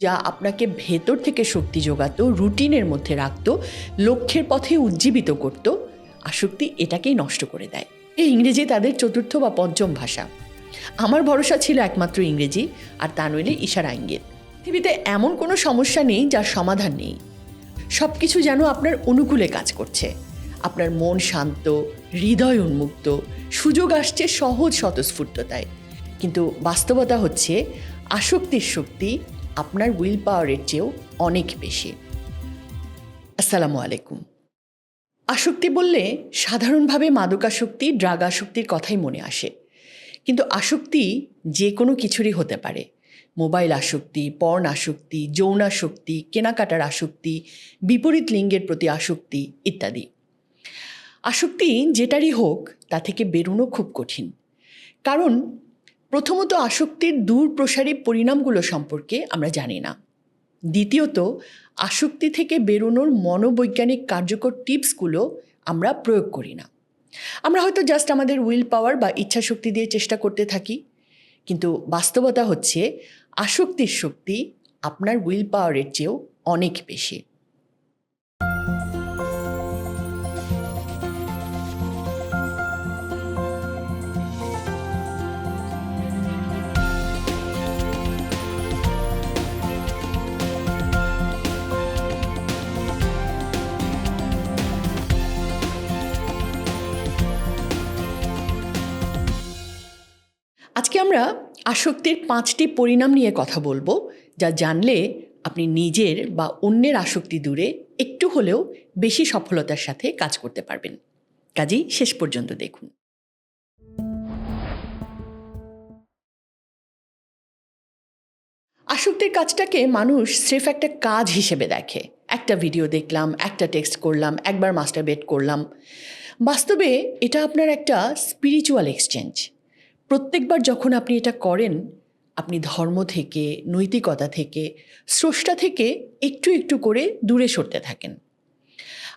যা আপনাকে ভেতর থেকে শক্তি যোগাতো, রুটিনের মধ্যে রাখতো, লক্ষ্যের পথে উজ্জীবিত করত, আসক্তি এটাকেই নষ্ট করে দেয়। এই ইংরেজি তাদের চতুর্থ বা পঞ্চম ভাষা। আমার ভরসা ছিল একমাত্র ইংরেজি, আর তা নইলে ইশারা ইঙ্গিত। পৃথিবীতে এমন কোনো সমস্যা নেই যার সমাধান নেই। সব কিছু যেন আপনার অনুকূলে কাজ করছে। আপনার মন শান্ত, হৃদয় উন্মুক্ত, সুযোগ আসছে সহজ স্বতঃস্ফূর্ততায়। কিন্তু বাস্তবতা হচ্ছে আসক্তির শক্তি আপনার উইল পাওয়ারের চেয়েও অনেক বেশি। আসসালামু আলাইকুম। আসক্তি বললে সাধারণভাবে মাদকাসক্তি, ড্রাগ আসক্তির কথাই মনে আসে। কিন্তু আসক্তি যে কোনো কিছুরই হতে পারে। মোবাইল আসক্তি, পর্ন আসক্তি, যৌন আসক্তি, কেনাকাটার আসক্তি, বিপরীত লিঙ্গের প্রতি আসক্তি ইত্যাদি। আসক্তি যেটারই হোক, তা থেকে বেরোনো খুব কঠিন। কারণ প্রথমত আসক্তির দূর প্রসারী পরিণামগুলো সম্পর্কে আমরা জানি না। দ্বিতীয়ত আসক্তি থেকে বেরোনোর মনোবৈজ্ঞানিক কার্যকর টিপসগুলো আমরা প্রয়োগ করি না। আমরা হয়তো জাস্ট আমাদের উইল পাওয়ার বা ইচ্ছাশক্তি দিয়ে চেষ্টা করতে থাকি। কিন্তু বাস্তবতা হচ্ছে আসক্তির শক্তি আপনার উইল পাওয়ারের চেয়েও অনেক বেশি। আজকে আমরা আসক্তির 5টি পরিণাম নিয়ে কথা বলবো, যা জানলে আপনি নিজের বা অন্যের আসক্তি দূরে একটু হলেও বেশি সফলতার সাথে কাজ করতে পারবেন। কাজেই শেষ পর্যন্ত দেখুন। আসক্তির কাজটাকে মানুষ স্রেফ একটা কাজ হিসেবে দেখে। একটা ভিডিও দেখলাম, একটা টেক্সট করলাম, একবার মাস্টারবেট করলাম। বাস্তবে এটা আপনার একটা স্পিরিচুয়াল এক্সচেঞ্জ। প্রত্যেকবার যখন আপনি এটা করেন, আপনি ধর্ম থেকে, নৈতিকতা থেকে, স্রষ্টা থেকে একটু একটু করে দূরে সরতে থাকেন।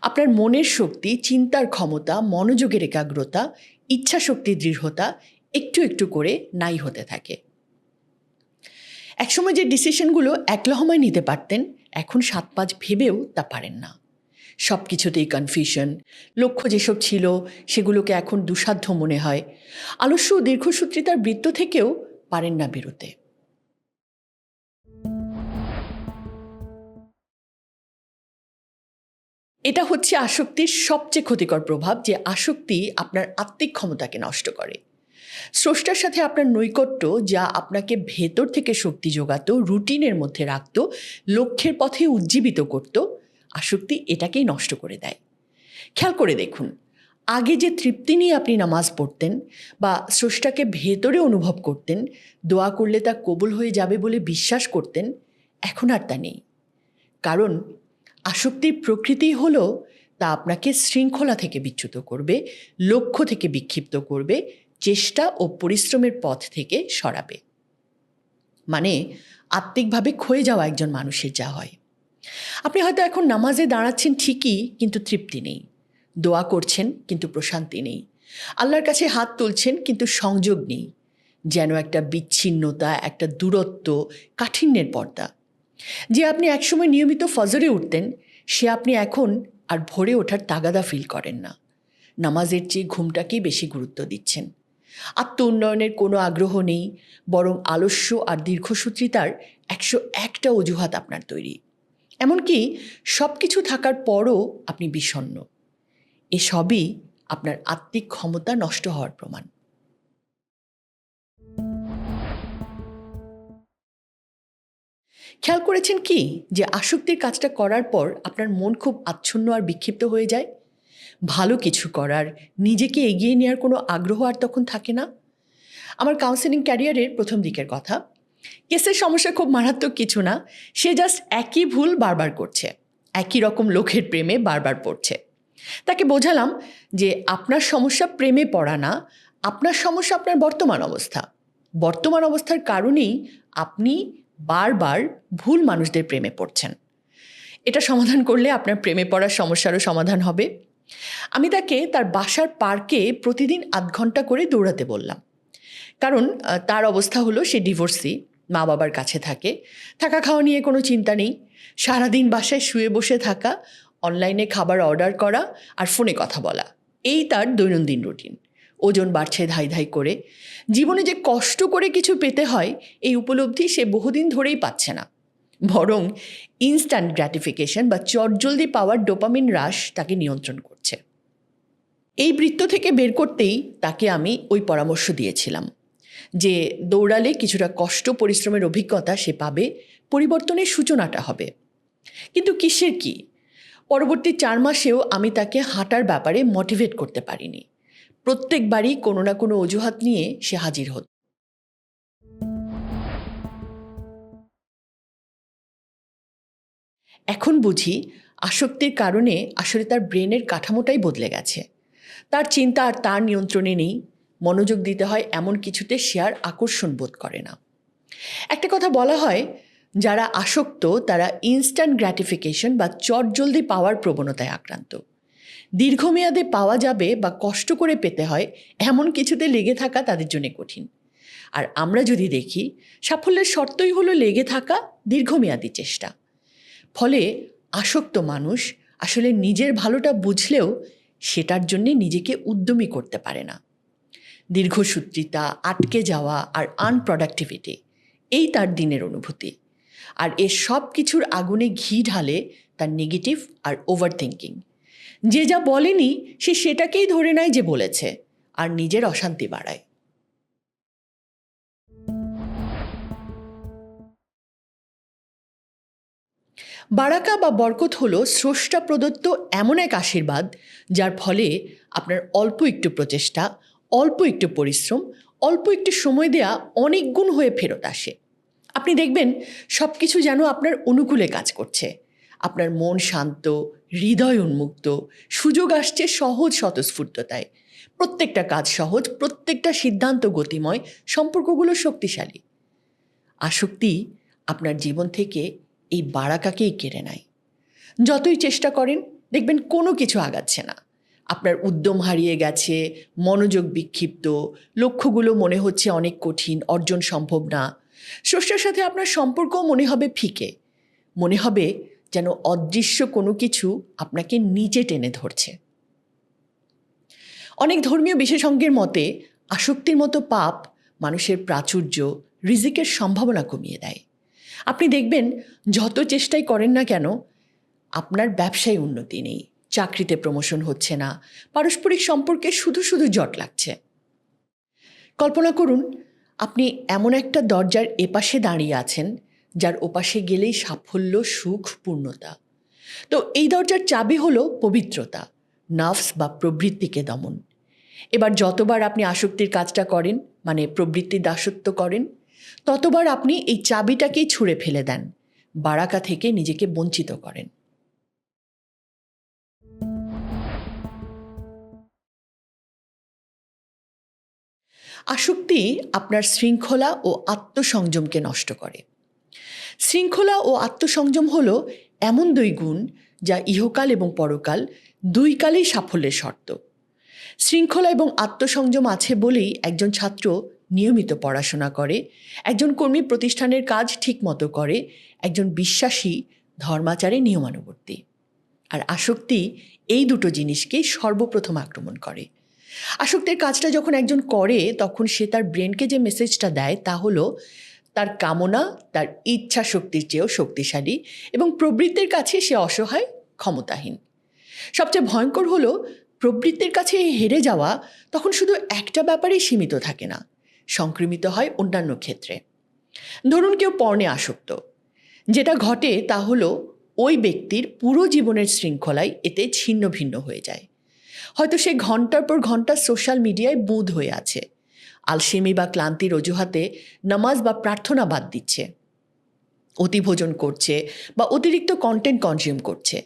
আপনার মনের শক্তি, চিন্তার ক্ষমতা, মনোযোগের একাগ্রতা, ইচ্ছাশক্তির দৃঢ়তা একটু একটু করে নাই হতে থাকে। একসময় যে ডিসিশনগুলো এক লহমায় নিতে পারতেন, এখন 7-5 ভেবেও তা পারেন না। সব কিছুতেই কনফিউশন। লক্ষ্য যেসব ছিল সেগুলোকে এখন দুঃসাধ্য মনে হয়। আলস্য ও দীর্ঘসূত্রিতার বৃত্ত থেকেও পারেন না বেরোতে। এটা হচ্ছে আসক্তির সবচেয়ে ক্ষতিকর প্রভাব, যে আসক্তি আপনার আত্মিক ক্ষমতাকে নষ্ট করে। স্রষ্টার সাথে আপনার নৈকট্য, যা আপনাকে ভেতর থেকে শক্তি যোগাতো, রুটিনের মধ্যে রাখতো, লক্ষ্যের পথে উজ্জীবিত করত, আসক্তি এটাকেই নষ্ট করে দেয়। খেয়াল করে দেখুন, আগে যে তৃপ্তি নিয়ে আপনি নামাজ পড়তেন বা স্রষ্টাকে ভেতরে অনুভব করতেন, দোয়া করলে তা কবুল হয়ে যাবে বলে বিশ্বাস করতেন, এখন আর তা নেই। কারণ আসক্তির প্রকৃতি হলো তা আপনাকে শৃঙ্খলা থেকে বিচ্যুত করবে, লক্ষ্য থেকে বিক্ষিপ্ত করবে, চেষ্টা ও পরিশ্রমের পথ থেকে সরাবে। মানে আত্মিকভাবে ক্ষয়ে যাওয়া একজন মানুষের যা হয়। আপনি হয়তো এখন নামাজে দাঁড়াচ্ছেন ঠিকই, কিন্তু তৃপ্তি নেই। দোয়া করছেন কিন্তু প্রশান্তি নেই। আল্লাহর কাছে হাত তুলছেন কিন্তু সংযোগ নেই। যেন একটা বিচ্ছিন্নতা, একটা দূরত্ব, কাঠিন্যের পর্দা। যে আপনি একসময় নিয়মিত ফজরে উঠতেন, সে আপনি এখন আর ভোরে ওঠার তাগাদা ফিল করেন না। নামাজের চেয়ে ঘুমটাকেই বেশি গুরুত্ব দিচ্ছেন। আত্ম উন্নয়নের কোনো আগ্রহ নেই, বরং আলস্য আর দীর্ঘসূত্রিতার 101টা অজুহাত আপনার তৈরি। এমনকি সব কিছু থাকার পরও আপনি বিষণ্ণ। এসবই আপনার আত্মিক ক্ষমতা নষ্ট হওয়ার প্রমাণ। খেয়াল করেছেন কি, যে আসক্তির কাজটা করার পর আপনার মন খুব আচ্ছন্ন আর বিক্ষিপ্ত হয়ে যায়? ভালো কিছু করার, নিজেকে এগিয়ে নেওয়ার কোনো আগ্রহ আর তখন থাকে না। আমার কাউন্সেলিং ক্যারিয়ারের প্রথম দিকের কথা। কেসের সমস্যা খুব মারাত্মক কিছু না, সে জাস্ট একই ভুল বারবার করছে, একই রকম লোকের প্রেমে বারবার পড়ছে। তাকে বোঝালাম যে আপনার সমস্যা প্রেমে পড়া না, আপনার সমস্যা আপনার বর্তমান অবস্থা। বর্তমান অবস্থার কারণেই আপনি বারবার ভুল মানুষদের প্রেমে পড়ছেন। এটা সমাধান করলে আপনার প্রেমে পড়ার সমস্যারও সমাধান হবে। আমি তাকে তার বাসার পার্কে প্রতিদিন 8 ঘন্টা করে দৌড়াতে বললাম। কারণ তার অবস্থা হলো সে ডিভোর্সি। মা বাবার কাছে থাকে, থাকা খাওয়া নিয়ে কোনো চিন্তা নেই, সারাদিন বাসায় শুয়ে বসে থাকা, অনলাইনে খাবার অর্ডার করা আর ফোনে কথা বলা, এই তার দৈনন্দিন রুটিন। ওজন বাড়ছে ধাই ধাই করে। জীবনে যে কষ্ট করে কিছু পেতে হয় এই উপলব্ধি সে বহুদিন ধরেই পাচ্ছে না, বরং ইনস্ট্যান্ট গ্র্যাটিফিকেশন বা চটজলদি পাওয়ার ডোপামিন হ্রাস তাকে নিয়ন্ত্রণ করছে। এই বৃত্ত থেকে বের করতেই তাকে আমি ওই পরামর্শ দিয়েছিলাম যে দৌড়ালে কিছুটা কষ্ট পরিশ্রমের অভিজ্ঞতা সে পাবে, পরিবর্তনের সূচনাটা হবে। কিন্তু কিসের কি? পরবর্তী 4 মাসেও আমি তাকে হাঁটার ব্যাপারে মোটিভেট করতে পারিনি। প্রত্যেকবারই কোনো না কোনো অজুহাত নিয়ে সে হাজির হতো। এখন বুঝি আসক্তির কারণে আসলে তার ব্রেনের কাঠামোটাই বদলে গেছে। তার চিন্তা আর তার নিয়ন্ত্রণে নেই। মনোযোগ দিতে হয় এমন কিছুতে সে আর আকর্ষণ বোধ করে না। একটা কথা বলা হয়, যারা আসক্ত তারা ইনস্ট্যান্ট গ্র্যাটিফিকেশন বা চটজলদি পাওয়ার প্রবণতায় আক্রান্ত। দীর্ঘমেয়াদে পাওয়া যাবে বা কষ্ট করে পেতে হয় এমন কিছুতে লেগে থাকা তাদের জন্য কঠিন। আর আমরা যদি দেখি, সাফল্যের শর্তই হলো লেগে থাকা, দীর্ঘমেয়াদী চেষ্টা। ফলে আসক্ত মানুষ আসলে নিজের ভালোটা বুঝলেও সেটার জন্যে নিজেকে উদ্যমী করতে পারে না। দীর্ঘসূত্রিতা, আটকে যাওয়া আর আনপ্রডাক্টিভিটি, এই তার দিনের অনুভূতি। আর এর সব কিছুর আগুনে ঘি ঢালে তার নেগেটিভ আর ওভার থিঙ্কিং। যে যা বলেনি সে সেটাকেই ধরে নেয় যে বলেছে, আর নিজের অশান্তি বাড়ায়। বারাকা বা বরকত হলো স্রষ্টা প্রদত্ত এমন এক আশীর্বাদ যার ফলে আপনার অল্প একটু প্রচেষ্টা, অল্প একটু পরিশ্রম, অল্প একটু সময় দেয়া অনেক গুণ হয়ে ফেরত আসে। আপনি দেখবেন সব কিছু যেন আপনার অনুকূলে কাজ করছে। আপনার মন শান্ত, হৃদয় উন্মুক্ত, সুযোগ আসছে সহজ স্বতঃস্ফূর্ততায়। প্রত্যেকটা কাজ সহজ, প্রত্যেকটা সিদ্ধান্ত গতিময়, সম্পর্কগুলো শক্তিশালী। আসক্তি আপনার জীবন থেকে এই বারাকাকেই কেড়ে নেয়। যতই চেষ্টা করেন দেখবেন কোনো কিছু আগাচ্ছে না। আপনার উদ্যম হারিয়ে গেছে, মনোযোগ বিক্ষিপ্ত, লক্ষ্যগুলো মনে হচ্ছে অনেক কঠিন, অর্জন সম্ভব না। স্রষ্টার সাথে আপনার সম্পর্কও মনে হবে ফিকে, মনে হবে যেন অদৃশ্য কোনো কিছু আপনাকে নিচে টেনে ধরছে। অনেক ধর্মীয় বিশেষজ্ঞের মতে আসক্তির মতো পাপ মানুষের প্রাচুর্য, রিজিকের সম্ভাবনা কমিয়ে দেয়। আপনি দেখবেন যত চেষ্টাই করেন না কেন আপনার ব্যবসায় উন্নতি নেই, চাকরিতে প্রমোশন হচ্ছে না, পারস্পরিক সম্পর্কে শুধু শুধু জট লাগছে। কল্পনা করুন আপনি এমন একটা দরজার এপাশে দাঁড়িয়ে আছেন যার ওপাশে গেলেই সাফল্য, সুখ, পূর্ণতা। তো এই দরজার চাবি হলো পবিত্রতা, নাফস বা প্রবৃত্তিকে দমন। এবার যতবার আপনি আসক্তির কাজটা করেন, মানে প্রবৃত্তির দাসত্ব করেন, ততবার আপনি এই চাবিটাকেই ছুঁড়ে ফেলে দেন, বারাকা থেকে নিজেকে বঞ্চিত করেন। আসক্তি আপনার শৃঙ্খলা ও আত্মসংযমকে নষ্ট করে। শৃঙ্খলা ও আত্মসংযম হলো এমন দুই গুণ যা ইহকাল এবং পরকাল দুই কালেই সাফল্যের শর্ত। শৃঙ্খলা এবং আত্মসংযম আছে বলেই একজন ছাত্র নিয়মিত পড়াশোনা করে, একজন কর্মী প্রতিষ্ঠানের কাজ ঠিকমতো করে, একজন বিশ্বাসী ধর্মাচারে নিয়মানুবর্তী। আর আসক্তি এই দুটো জিনিসকেই সর্বপ্রথম আক্রমণ করে। আসক্তের কাজটা যখন একজন করে তখন সে তার ব্রেনকে যে মেসেজটা দেয় তা হলো তার কামনা তার ইচ্ছা শক্তির চেয়েও শক্তিশালী এবং প্রবৃত্তির কাছে সে অসহায়, ক্ষমতাহীন। সবচেয়ে ভয়ঙ্কর হলো প্রবৃত্তির কাছে হেরে যাওয়া তখন শুধু একটা ব্যাপারেই সীমিত থাকে না, সংক্রমিত হয় অন্যান্য ক্ষেত্রে। ধরুন কেউ পর্নে আসক্ত, যেটা ঘটে তা হলো ওই ব্যক্তির পুরো জীবনের শৃঙ্খলাই এতে ছিন্ন ভিন্ন হয়ে যায়। হয়তো সে ঘন্টার পর ঘন্টা সোশ্যাল মিডিয়ায় বুঁদ হয়ে আছে, আলসেমি বা ক্লান্তির অজুহাতে নামাজ বা প্রার্থনা বাদ দিচ্ছে, অতিভোজন করছে বা অতিরিক্ত কন্টেন্ট কনজিউম করছে,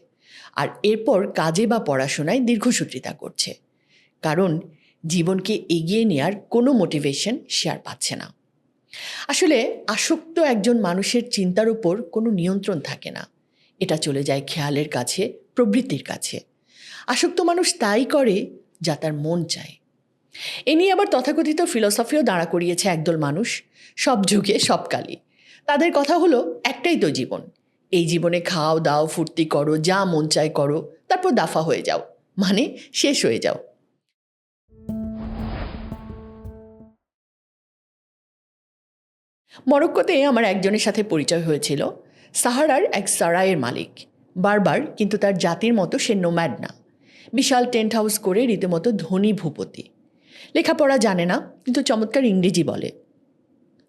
আর এরপর কাজে বা পড়াশোনায় দীর্ঘসূত্রিতা করছে, কারণ জীবনকে এগিয়ে নেওয়ার কোনো মোটিভেশন সে আর পাচ্ছে না। আসলে আসক্ত একজন মানুষের চিন্তার উপর কোনো নিয়ন্ত্রণ থাকে না, এটা চলে যায় খেয়ালের কাছে, প্রবৃত্তির কাছে। আসক্ত মানুষ তাই করে যা তার মন চায়। এ নিয়ে আবার তথাকথিত ফিলসফিও দাঁড়া করিয়েছে একদল মানুষ, সব যুগে সব কালে। তাদের কথা হলো একটাই তো জীবন, এই জীবনে খাও দাও ফুর্তি করো, যা মন চায় করো, তারপর দাফা হয়ে যাও, মানে শেষ হয়ে যাও। মরক্কোতে আমার একজনের সাথে পরিচয় হয়েছিল। সাহারার এক সারাইয়ের মালিক, বারবার, কিন্তু তার জাতির মতো সে নোম্যাড না। বিশাল টেন্ট হাউস করে রীতিমতো ধনী ভূপতি। লেখাপড়া জানে না, কিন্তু চমৎকার ইংরেজি বলে,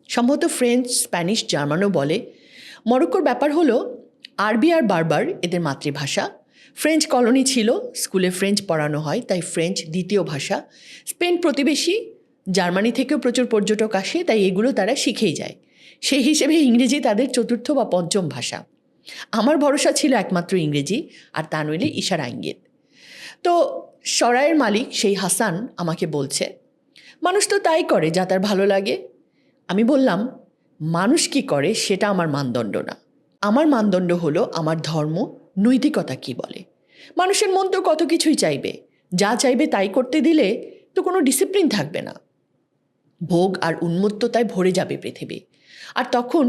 সম্ভবত ফ্রেঞ্চ, স্প্যানিশ, জার্মানও বলে। মরক্কোর ব্যাপার হলো আরবি আর বারবার এদের মাতৃভাষা। ফ্রেঞ্চ কলোনি ছিল, স্কুলে ফ্রেঞ্চ পড়ানো হয়, তাই ফ্রেঞ্চ দ্বিতীয় ভাষা। স্পেন প্রতিবেশী, জার্মানি থেকেও প্রচুর পর্যটক আসে, তাই এগুলো তারা শিখেই যায়। সেই হিসেবে ইংরেজি তাদের চতুর্থ বা পঞ্চম ভাষা। আমার ভরসা ছিল একমাত্র ইংরেজি, আর তা নইলে ইশারা ইঙ্গিত। তো সরাইয়ের মালিক সেই হাসান আমাকে বলছে, মানুষ তো তাই করে যা তার ভালো লাগে। আমি বললাম, মানুষ কি করে সেটা আমার মানদণ্ড না। আমার মানদণ্ড হলো আমার ধর্ম, নৈতিকতা কি বলে। মানুষের মন তো কত কিছুই চাইবে, যা চাইবে তাই করতে দিলে তো কোনো ডিসিপ্লিন থাকবে না। ভোগ আর উন্মত্ততায় ভরে যাবে পৃথিবী, আর তখন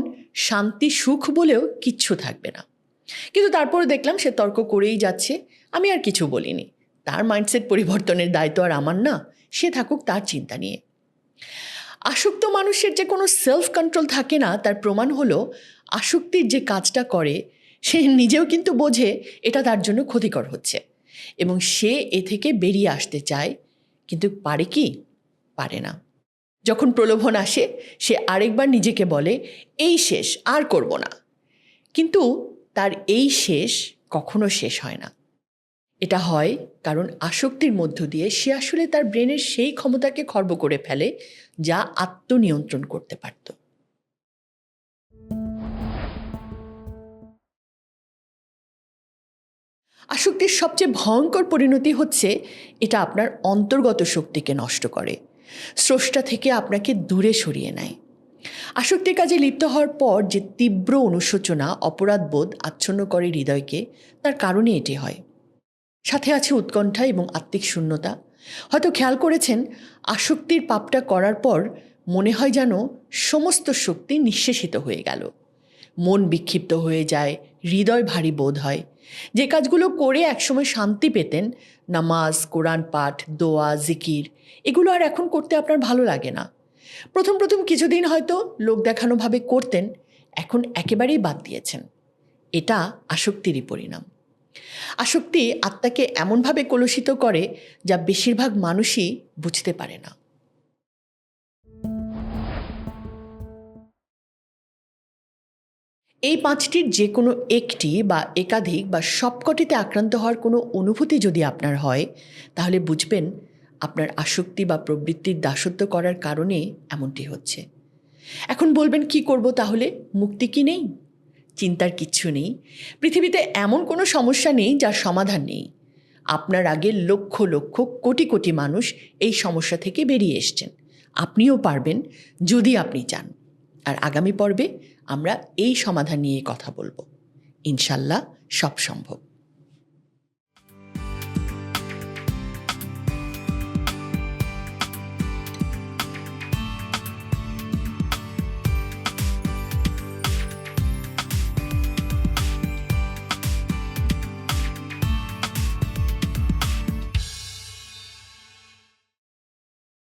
শান্তি সুখ বলেও কিচ্ছু থাকবে না। কিন্তু তারপর দেখলাম সে তর্ক করেই যাচ্ছে। আমি আর কিছু বলিনি। তার মাইন্ডসেট পরিবর্তনের দায়িত্ব আর আমার না, সে থাকুক তার চিন্তা নিয়ে। আসক্ত মানুষের যে কোনো সেলফ কন্ট্রোল থাকে না, তার প্রমাণ হলো আসক্তির যে কাজটা করে সে নিজেও কিন্তু বোঝে এটা তার জন্য ক্ষতিকর হচ্ছে, এবং সে এ থেকে বেরিয়ে আসতে চায়, কিন্তু পারে কি? পারে না। যখন প্রলোভন আসে সে আরেকবার নিজেকে বলে এই শেষ, আর করব না। কিন্তু তার এই শেষ কখনো শেষ হয় না। এটা হয় কারণ আসক্তির মধ্য দিয়ে সে আসলে তার ব্রেনের সেই ক্ষমতাকে খর্ব করে ফেলে যা আত্মনিয়ন্ত্রণ করতে পারত। আসক্তির সবচেয়ে ভয়ঙ্কর পরিণতি হচ্ছে এটা আপনার অন্তর্গত শক্তিকে নষ্ট করে, স্রষ্টা থেকে আপনাকে দূরে সরিয়ে নেয়। আসক্তির কাজে লিপ্ত হওয়ার পর যে তীব্র অনুশোচনা, অপরাধবোধ আচ্ছন্ন করে হৃদয়কে, তার কারণে এটি হয়। সাথে আছে উৎকণ্ঠা এবং আত্মিক শূন্যতা। হয়তো খেয়াল করেছেন, আসক্তির পাপটা করার পর মনে হয় যেন সমস্ত শক্তি নিঃশেষিত হয়ে গেল। মন বিক্ষিপ্ত হয়ে যায়, হৃদয় ভারী বোধ হয়। যে কাজগুলো করে একসময় শান্তি পেতেন, নামাজ, কোরআন পাঠ, দোয়া, জিকির, এগুলো আর এখন করতে আপনার ভালো লাগে না। প্রথম প্রথম কিছুদিন হয়তো লোক দেখানোভাবে করতেন, এখন একেবারেই বাদ দিয়েছেন। এটা আসক্তিরই পরিণাম। আসক্তি আত্মাকে এমনভাবে কলুষিত করে যা বেশিরভাগ মানুষই বুঝতে পারে না। এই পাঁচটির যে কোনো একটি বা একাধিক বা সবকটিতে আক্রান্ত হওয়ার কোনো অনুভূতি যদি আপনার হয়, তাহলে বুঝবেন আপনার আসক্তি বা প্রবৃত্তির দাসত্ব করার কারণে এমনটি হচ্ছে। এখন বলবেন কি করব তাহলে? মুক্তি কি নেই? চিন্তার কিচ্ছু নেই। পৃথিবীতে এমন কোনো সমস্যা নেই যার সমাধান নেই। আপনার আগে লক্ষ লক্ষ কোটি কোটি মানুষ এই সমস্যা থেকে বেরিয়ে এসছেন। আপনিও পারবেন যদি আপনি চান। আর আগামী পর্বে আমরা এই সমাধান নিয়ে কথা বলবো। ইনশাল্লাহ সব সম্ভব।